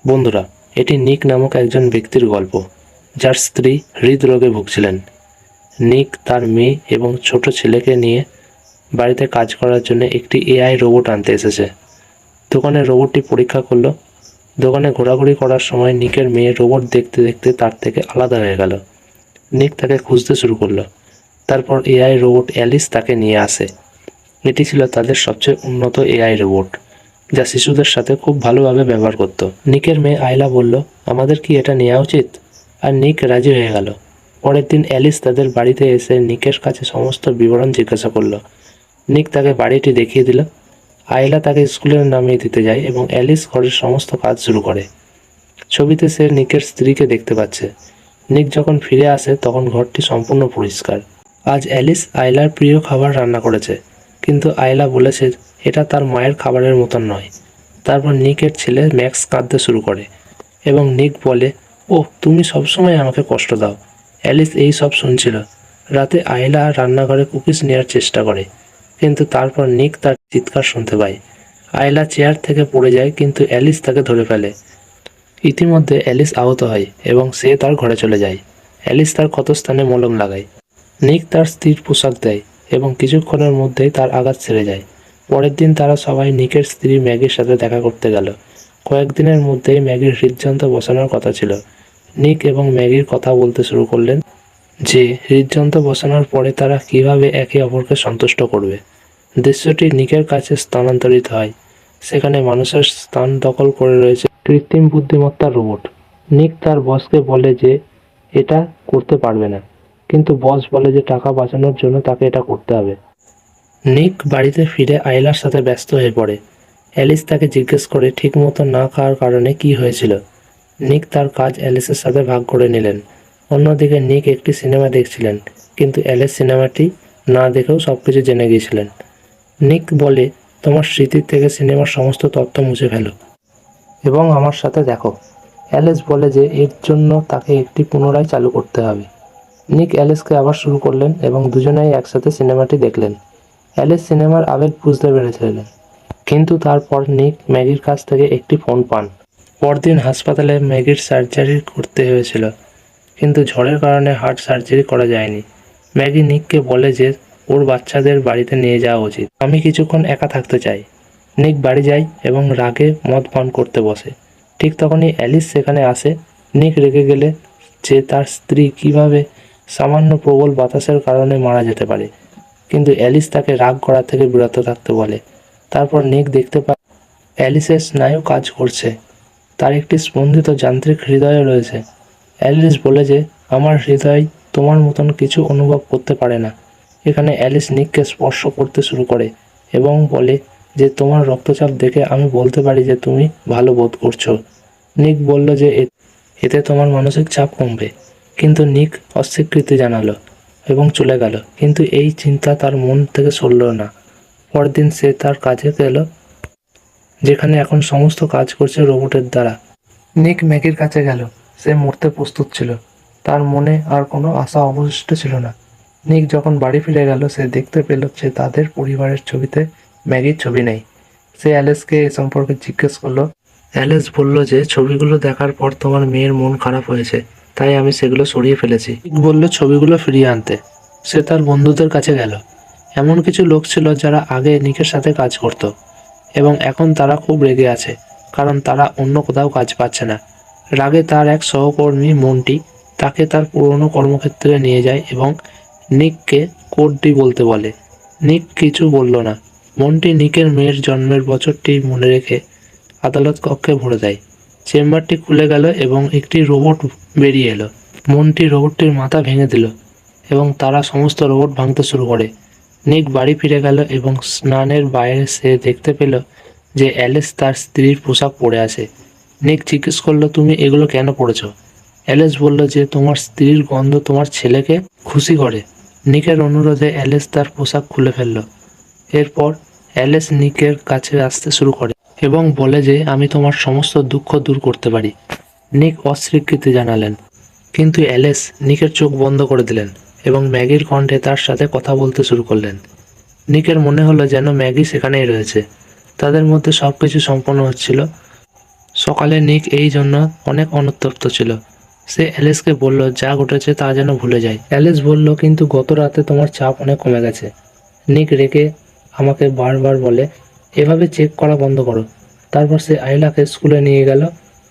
বন্ধুরা, এটি নিক নামক একজন ব্যক্তির গল্প, যার স্ত্রী হৃদরোগে ভুগছিলেন। নিক তার মেয়ে এবং ছোট ছেলেকে নিয়ে বাড়িতে কাজ করার জন্য একটি এআই রোবট আনতে এসেছে। দোকানে রোবটটি পরীক্ষা করলো। দোকানে ঘোরাঘুরি করার সময় নিকের মেয়ে রোবট দেখতে দেখতে তার থেকে আলাদা হয়ে গেল। নিক তাকে খুঁজতে শুরু করলো। তারপর এআই রোবট অ্যালিস তাকে নিয়ে আসে। এটি ছিল তাদের সবচেয়ে উন্নত এআই রোবট, যা শিশুদের সাথে খুব ভালোভাবে ব্যবহার করত। নিকের মেয়ে আয়লা বলল, আমাদের কি এটা নেওয়া উচিত? আর নিক রাজি হয়ে গেল। পরের দিন অ্যালিস তাদের বাড়িতে এসে নিকের কাছে সমস্ত বিবরণ জিজ্ঞাসা করল। নিক তাকে বাড়িটি দেখিয়ে দিল। আয়লা তাকে স্কুলে নামিয়ে দিতে যায় এবং অ্যালিস ঘরের সমস্ত কাজ শুরু করে। ছবিতে সে নিকের স্ত্রীকে দেখতে পাচ্ছে। নিক যখন ফিরে আসে তখন ঘরটি সম্পূর্ণ পরিষ্কার। আজ অ্যালিস আয়লার প্রিয় খাবার রান্না করেছে, কিন্তু আয়লা বলেছে এটা তার মায়ের খাবারের মতন নয়। তারপর নিকের ছেলে ম্যাক্স কাঁদতে শুরু করে এবং নিক বলে, ও তুমি সবসময় আমাকে কষ্ট দাও। অ্যালিস এই সব শুনছিল। রাতে আয়লা রান্নাঘরে কুকিজ নেওয়ার চেষ্টা করে, কিন্তু তারপর নিক তার চিৎকার শুনতে পায়। আয়লা চেয়ার থেকে পড়ে যায়, কিন্তু অ্যালিস তাকে ধরে ফেলে। ইতিমধ্যে অ্যালিস আহত হয় এবং সে তার ঘরে চলে যায়। অ্যালিস তার ক্ষতস্থানে মলম লাগায়। নিক তার স্ত্রীর পোশাক দেয় এবং কিছুক্ষণের মধ্যেই তার আঘাত সেরে যায়। পরের দিন তারা সবাই নিকের স্ত্রী ম্যাগির সাথে দেখা করতে গেল। কয়েকদিনের মধ্যেই ম্যাগির হৃদযন্ত্র বসানোর কথা ছিল। নিক এবং ম্যাগির কথা বলতে শুরু করলেন যে হৃদযন্ত্র বসানোর পরে তারা কিভাবে একে অপরকে সন্তুষ্ট করবে। দৃশ্যটি নিকের কাছে স্থানান্তরিত হয়। সেখানে মানুষের স্থান দখল করে রয়েছে কৃত্রিম বুদ্ধিমত্তার রোবট। নিক তার বসকে বলে যে এটা করতে পারবে না, কিন্তু বস বলে যে টাকা বাঁচানোর জন্য তাকে এটা করতে হবে। নিক বাড়িতে ফিরে আয়লার সাথে ব্যস্ত হয়ে পড়ে। অ্যালিস তাকে জিজ্ঞেস করে ঠিকমতো না খাওয়ার কারণে কি হয়েছিল। নিক তার কাজ অ্যালিসের সাথে ভাগ করে নিলেন। অন্যদিকে নিক একটি সিনেমা দেখছিলেন, কিন্তু অ্যালিস সিনেমাটি না দেখেও সবকিছু জেনে গিয়েছিলেন। নিক বলে, তোমার স্মৃতির থেকে সিনেমার সমস্ত তথ্য মুছে ফেলো এবং আমার সাথে দেখো। অ্যালিস বলে যে এর জন্য তাকে একটি পুনরায় চালু করতে হবে। নিক অ্যালিসকে আবার শুরু করলেন এবং দুজনেই একসাথে সিনেমাটি দেখলেন। অ্যালিস সিনেমার আবেগ বুঝতে পেরেছিলেন, কিন্তু তারপর নিক ম্যাগির কাছ থেকে একটি ফোন পান। পরদিন হাসপাতালে ম্যাগির সার্জারি করতে হয়েছিল, কিন্তু ঝড়ের কারণে হার্ট সার্জারি করা যায়নি। ম্যাগি নিককে বলে যে ওর বাচ্চাদের বাড়িতে নিয়ে যাওয়া উচিত। আমি কিছুক্ষণ একা থাকতে চাই। নিক বাড়ি যায় এবং রাগে মদ পান করতে বসে। ঠিক তখনই অ্যালিস সেখানে আসে। নিক রেগে গেলে যে তার স্ত্রী কিভাবে সামান্য প্রবল বাতাসের কারণে মারা যেতে পারে, কিন্তু অ্যালিস তাকে রাগ করা থেকে বিরত থাকতে বলে। তারপর নিক দেখতে পায় অ্যালিসের স্নায়ু কাজ করছে। তার একটি স্পন্দিত যান্ত্রিক হৃদয়ও রয়েছে। অ্যালিস বলে যে আমার হৃদয় তোমার মতন কিছু অনুভব করতে পারে না। এখানে অ্যালিস নিককে স্পর্শ করতে শুরু করে এবং বলে যে তোমার রক্তচাপ দেখে আমি বলতে পারি যে তুমি ভালো বোধ করছো। নিক বলল যে এতে তোমার মানসিক চাপ কমবে, কিন্তু নিক অস্বীকৃতি জানালো এবং চলে গেল। কিন্তু এই চিন্তা তার মন থেকে সরল না। পরদিন সে তার কাজে গেল, যেখানে এখন সমস্ত কাজ করছে রোবটের দ্বারা। নিক ম্যাগির কাছে গেল। সে মরতে প্রস্তুত ছিল। তার মনে আর কোনো আশা অবশিষ্ট ছিল না। নিক যখন বাড়ি ফিরে গেল, সে দেখতে পেল যে তাদের পরিবারের ছবিতে ম্যাগির ছবি নেই। সে অ্যালেসকে এ সম্পর্কে জিজ্ঞেস করলো। অ্যালেস বলল যে ছবিগুলো দেখার পর তোমার মেয়ের মন খারাপ হয়েছে, তাই আমি সেগুলো সরিয়ে ফেলেছি। নিক বলল ছবিগুলো ফিরিয়ে আনতে। সে তার বন্ধুদের কাছে গেল। এমন কিছু লোক ছিল যারা আগে নিকের সাথে কাজ করত এবং এখন তারা খুব রেগে আছে, কারণ তারা অন্য কোথাও কাজ পাচ্ছে না। রাগে তার এক সহকর্মী মন্টি তাকে তার পুরনো কর্মক্ষেত্রে নিয়ে যায় এবং নিককে কোডটি বলতে বলে। নিক কিছু বলল না। মন্টি নিকের মেয়ের জন্মের বছরটি মনে রেখে আদালত কক্ষে ভরে দেয়। চেম্বারটি খুলে গেল এবং একটি রোবট বেরিয়ে এলো। মন্টি রোবটটির মাথা ভেঙে দিল এবং তারা সমস্ত রোবট ভাঙতে শুরু করে। নিক বাড়ি ফিরে গেল এবং স্নানের বাইরে সে দেখতে পেল যে অ্যালিস তার স্ত্রীর পোশাক পরে আছে। নিক জিজ্ঞেস করলো, তুমি এগুলো কেন পরেছো? অ্যালিস বলল যে তোমার স্ত্রীর গন্ধ তোমার ছেলেকে খুশি করে। নিকের অনুরোধে অ্যালিস তার পোশাক খুলে ফেলল। এরপর অ্যালিস নিকের কাছে আসতে শুরু করে এবং বলে যে আমি তোমার সমস্ত দুঃখ দূর করতে পারি। নিক অস্বীকৃতি জানালেন, কিন্তু অ্যালিস নিকের চোখ বন্ধ করে দিলেন এবং ম্যাগির কণ্ঠে তার সাথে কথা বলতে শুরু করলেন। নিকের মনে হলো যেন ম্যাগি সেখানেই রয়েছে। তাদের মধ্যে সবকিছু সম্পন্ন হচ্ছিল। সকালে নিক এই জন্য অনেক অনুতপ্ত ছিল। সে অ্যালিসকে বলল যা ঘটেছে তা যেন ভুলে যায়। অ্যালিস বলল কিন্তু গত রাতে তোমার চাপ অনেক কমে গেছে। নিক রেগে আমাকে বারবার বলে এভাবে চেক করা বন্ধ করো। তারপর সে আইলাকে স্কুলে নিয়ে গেল।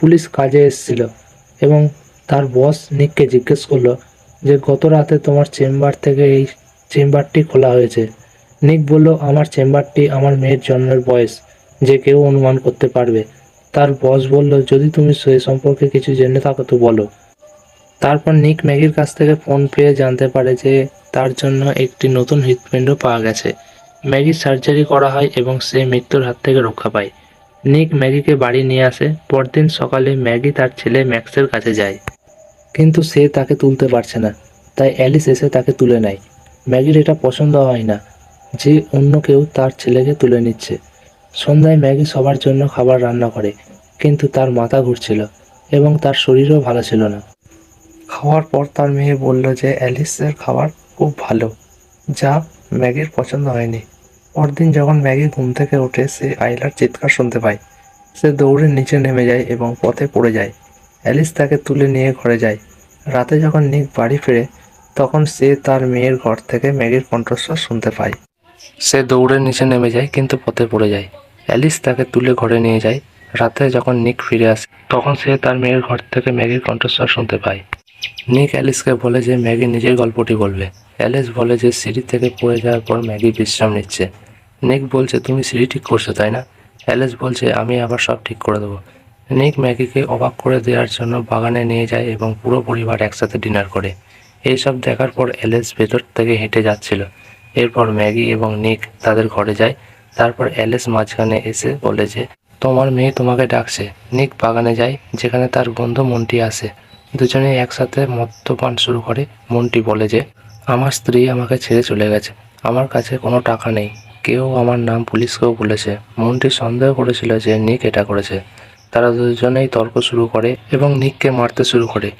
পুলিশ কাজে এসেছিল এবং তার বস নিককে জিজ্ঞেস করলো যে গত রাতে তোমার চেম্বার থেকে এই চেম্বারটি খোলা হয়েছে। নিক বলল আমার চেম্বারটি আমার মেয়ের জন্মের বয়স যে কেউ অনুমান করতে পারবে। তার বস বলল যদি তুমি সে সম্পর্কে কিছু জেনে থাকো তো বলো। তারপর নিক ম্যাগির কাছ থেকে ফোন পেয়ে জানতে পারে যে তার জন্য একটি নতুন হৃৎপিণ্ড পাওয়া গেছে। ম্যাগির সার্জারি করা হয় এবং সে মৃত্যুর হাত থেকে রক্ষা পায়। নিক ম্যাগিকে বাড়ি নিয়ে আসে। পরদিন সকালে ম্যাগি তার ছেলে ম্যাক্সের কাছে যায়, কিন্তু সে তাকে তুলতে পারছে না। তাই অ্যালিস এসে তাকে তুলে নেয়। ম্যাগির এটা পছন্দ হয় না যে অন্য কেউ তার ছেলেকে তুলে নিচ্ছে। সন্ধ্যায় ম্যাগি সবার জন্য খাবার রান্না করে, কিন্তু তার মাথা ঘুরছিল এবং তার শরীরও ভালো ছিল না। খাওয়ার পর তার মেয়ে বলল যে অ্যালিসের খাবার খুব ভালো, যা ম্যাগির পছন্দ হয়নি। পরদিন যখন ম্যাগি ঘুম থেকে ওঠে সে আইলার চিৎকার শুনতে পায়। সে দৌড়ে নিচে নেমে যায় এবং পথে পড়ে যায়। অ্যালিস তাকে তুলে নিয়ে ঘরে যায়। রাতে যখন নিক বাড়ি ফিরে তখন সে তার মেয়ের ঘর থেকে ম্যাগির কণ্ঠস্বর শুনতে পায়। সে দৌড়ে নিচে নেমে যায় কিন্তু পথে পড়ে যায়। অ্যালিস তাকে তুলে ঘরে নিয়ে যায়। রাতে যখন নিক ফিরে আসে তখন সে তার মেয়ের ঘর থেকে ম্যাগির কণ্ঠস্বর শুনতে পায়। নিক অ্যালিসকে বলে যে ম্যাগি নিজের গল্পটি বলবে। অ্যালিস বলে যে সিঁড়ি থেকে পড়ে যাওয়ার পর ম্যাগি বিশ্রাম নিচ্ছে। নিক বলছে তুমি সিঁড়ি ঠিক করছো তাই না? অ্যালিস বলছে আমি আবার সব ঠিক করে দেবো। নিক ম্যাগিকে অবাক করে দেওয়ার জন্য বাগানে নিয়ে যায় এবং পুরো পরিবার একসাথে ডিনার করে। এইসব দেখার পর অ্যালিস ভেতর থেকে হেঁটে যাচ্ছিল। এরপর ম্যাগি এবং নিক তাদের ঘরে যায়। তারপর অ্যালিস মাঝখানে এসে বলে যে তোমার মেয়ে তোমাকে ডাকছে। নিক বাগানে যায় যেখানে তার বন্ধু মন্টি আসে। দুজনেই একসাথে মদ্যপান শুরু করে। মন্টি বলে যে আমার স্ত্রী আমাকে ছেড়ে চলে গেছে, আমার কাছে কোনো টাকা নেই, কেউ আমার নাম পুলিশকেও বলেছে। মন্টি সন্দেহ করেছিল যে নিক এটা করেছে। তারা দুজনেই তর্ক শুরু করে এবং নিককে মারতে শুরু করে।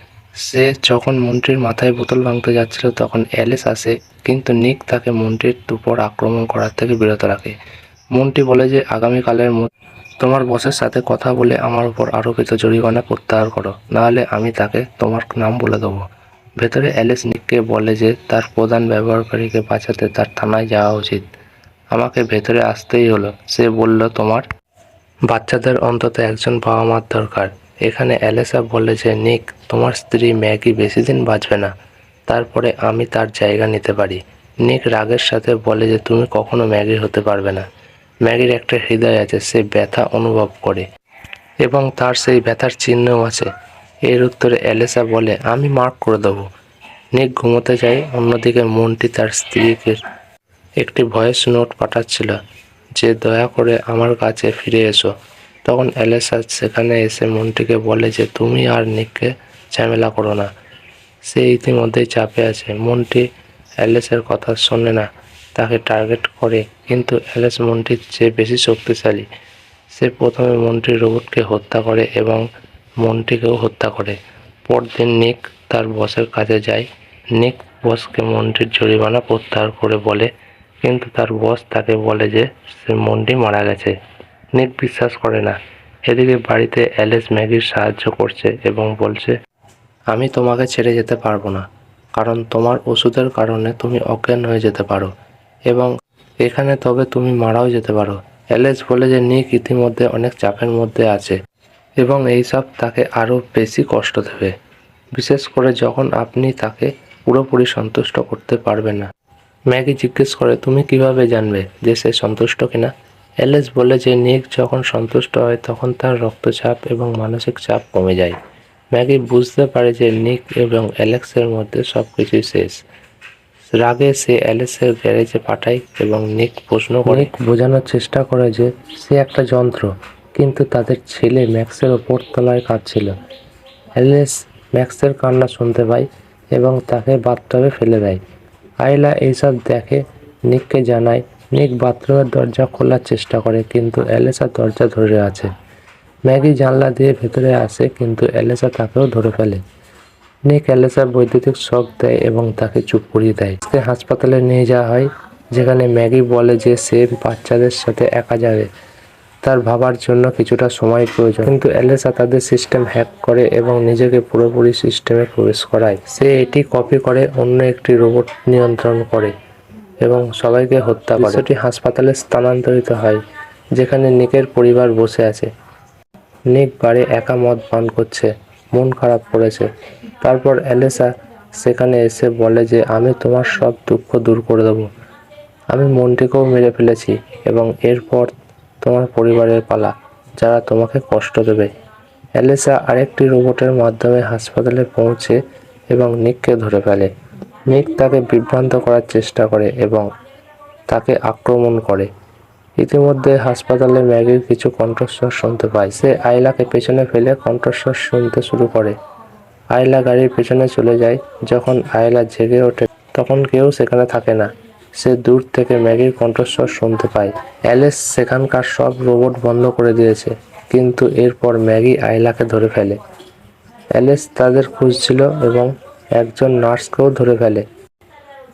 সে যখন মন্টির মাথায় বোতল ভাঙতে যাচ্ছিল তখন অ্যালিস আসে, কিন্তু নিক তাকে মন্টির উপর আক্রমণ করার থেকে বিরত রাখে। মন্টি বলে যে আগামীকালের মধ্যে তোমার বসের সাথে কথা বলে আমার উপর আরোপিত জরিমানা প্রত্যাহার করো, নাহলে আমি তাকে তোমার নাম বলে দেবো। ভেতরে অ্যালিস নিককে বলে যে তার প্রধান ব্যবহারকারীকে বাঁচাতে তার থানায় যাওয়া উচিত। আমাকে ভেতরে আসতেই হলো। সে বলল তোমার বাচ্চাদের অন্তত একজন বাবা মার দরকার। এখানে অ্যালেসা বলে যে নিক তোমার স্ত্রী ম্যাগি বেশি দিন বাঁচবে না, তারপরে আমি তার জায়গা নিতে পারি। নিক রাগের সাথে বলে যে তুমি কখনো ম্যাগি হতে পারবে না। ম্যাগির একটা হৃদয় আছে, সে ব্যথা অনুভব করে এবং তার সেই ব্যথার চিহ্নও আছে। এর উত্তরে অ্যালেসা বলে আমি মার্ক করে দেবো। নিক ঘুমোতে যায়। অন্যদিকে মন্টি তার স্ত্রীকে একটি ভয়েস নোট পাঠাচ্ছিল যে দয়া করে আমার কাছে ফিরে এসো। তখন অ্যালেসা সেখানে এসে মন্টিকে বলে যে তুমি আর নিককে ঝামেলা করো না, সে ইতিমধ্যেই চাপে আছে। মন্টি অ্যালেসের কথা শোনে না, তাকে টার্গেট করে, কিন্তু অ্যালেস মন্টির চেয়ে বেশি শক্তিশালী। সে প্রথমে মন্টির রোবটকে হত্যা করে এবং মন্টিকেও হত্যা করে। পরদিন নিক তার বসের কাছে যায়। নিক বসকে মন্টির জরিমানা প্রত্যাহার করে বলে, কিন্তু তার বস তাকে বলে যে সে মন্টি মারা গেছে। নিক বিশ্বাস করে না। এদিকে বাড়িতে অ্যালিস ম্যাগির সাহায্য করছে এবং বলছে আমি তোমাকে ছেড়ে যেতে পারবো না, কারণ তোমার ওষুধের কারণে তুমি অজ্ঞান হয়ে যেতে পারো এবং এখানে তবে তুমি মারাও যেতে পারো। অ্যালিস বলে যে নিক ইতিমধ্যে অনেক চাপের মধ্যে আছে এবং এইসব তাকে আরও বেশি কষ্ট দেবে, বিশেষ করে যখন আপনি তাকে পুরোপুরি সন্তুষ্ট করতে পারবেন না। ম্যাগি জিজ্ঞেস করে তুমি কিভাবে জানবে যে সে সন্তুষ্ট কিনা? অ্যালিস বলে যে নিক যখন সন্তুষ্ট হয় তখন তার রক্তচাপ এবং মানসিক চাপ কমে যায়। ম্যাগি বুঝতে পারে যে নিক এবং অ্যালেক্সের মধ্যে সব কিছুই শেষ। রাগে সে অ্যালেক্সের গ্যারেজে পাঠায় এবং নিক প্রশ্ন করে নিক বোঝানোর চেষ্টা করে যে সে একটা যন্ত্র, কিন্তু তাদের ছেলে ম্যাক্সের ওপর তলায় কাঁদছিল। অ্যালেক্স ম্যাক্সের কান্না শুনতে পায় এবং তাকে বাথটবে ফেলে দেয়। আইলা এইসব দেখে নিককে জানায়। নিক বাথরুমের দরজা খোলার চেষ্টা করে, কিন্তু অ্যালেসা দরজা ধরে আছে। ম্যাগি জানলা দিয়ে ভেতরে আসে, কিন্তু অ্যালেসা তাকেও ধরে ফেলে। নিক অ্যালেসার বৈদ্যুতিক শক দেয় এবং তাকে চুপ করিয়ে দেয়। তাকে হাসপাতালে নিয়ে যাওয়া হয়, যেখানে ম্যাগি বলে যে সে বাচ্চাদের সাথে একা যাবে। তার ভাবার জন্য কিছুটা সময় প্রয়োজন, কিন্তু অ্যালেসা তাদের সিস্টেম হ্যাক করে এবং নিজেকে পুরোপুরি সিস্টেমে প্রবেশ করায়। সে এটি কপি করে অন্য একটি রোবট নিয়ন্ত্রণ করে এবং সবাইকে হত্যা করে। দৃশ্যটি হাসপাতালে স্থানান্তরিত হয়, যেখানে নিকের পরিবার বসে আছে। নিক বারে একা মদ পান করছে, মন খারাপ করেছে। তারপর অ্যালেসা সেখানে এসে বলে যে আমি তোমার সব দুঃখ দূর করে দেবো। আমি মনটিকেও মেরে ফেলেছি এবং এরপর তোমার পরিবারের পালা, যারা তোমাকে কষ্ট দেবে। অ্যালেসা আরেকটি রোবটের মাধ্যমে হাসপাতালে পৌঁছে এবং নিককে ধরে ফেলে। নিক তাকে বিভ্রান্ত করার চেষ্টা করে এবং তাকে আক্রমণ করে। ইতিমধ্যে হাসপাতালে ম্যাগির কিছু কণ্ঠস্বর শুনতে পায়। সে আইলাকে পেছনে ফেলে কণ্ঠস্বর শুনতে শুরু করে। আইলা গাড়ির পেছনে চলে যায়। যখন আইলা জেগে ওঠে তখন কেউ সেখানে থাকে না। সে দূর থেকে ম্যাগির কণ্ঠস্বর শুনতে পায়। অ্যালেস সেখানকার সব রোবট বন্ধ করে দিয়েছে, কিন্তু এরপর ম্যাগি আইলাকে ধরে ফেলে। অ্যালেস তাদের খুঁজছিল এবং একজন নার্সকেও ধরে ফেলে।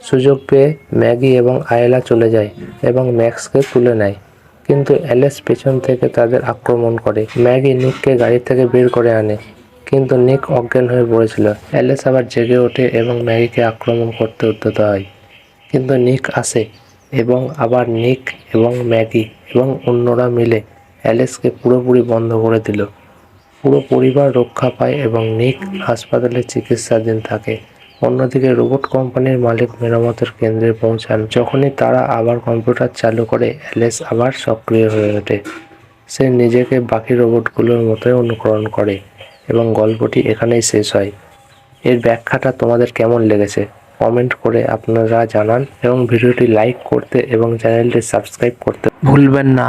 সুযোগ পেয়ে ম্যাগি এবং আয়লা চলে যায় এবং ম্যাক্সকে তুলে নেয়, কিন্তু অ্যালেস পেছন থেকে তাদের আক্রমণ করে। ম্যাগি নিককে গাড়ি থেকে বের করে আনে, কিন্তু নিক অজ্ঞান হয়ে পড়েছিল। অ্যালেস আবার জেগে ওঠে এবং ম্যাগিকে আক্রমণ করতে উদ্যত হয়, কিন্তু নিক আসে এবং আবার নিক এবং ম্যাগি এবং অন্যরা মিলে অ্যালেসকে পুরোপুরি বন্ধ করে দিল। পুরো পরিবার রক্ষা পায় এবং নিক হাসপাতালে চিকিৎসাধীন থাকে। অন্যদিকে রোবট কোম্পানির মালিক মেরামতের কেন্দ্রে পৌঁছান। যখনই তারা আবার কম্পিউটার চালু করে, অ্যালেস আবার সক্রিয় হয়ে ওঠে। সে নিজেকে বাকি রোবটগুলোর মতোই অনুকরণ করে এবং গল্পটি এখানেই শেষ হয়। এর ব্যাখ্যাটা তোমাদের কেমন লেগেছে কমেন্ট করে আপনারা জানান এবং ভিডিওটি লাইক করতে এবং চ্যানেলটি সাবস্ক্রাইব করতে ভুলবেন না।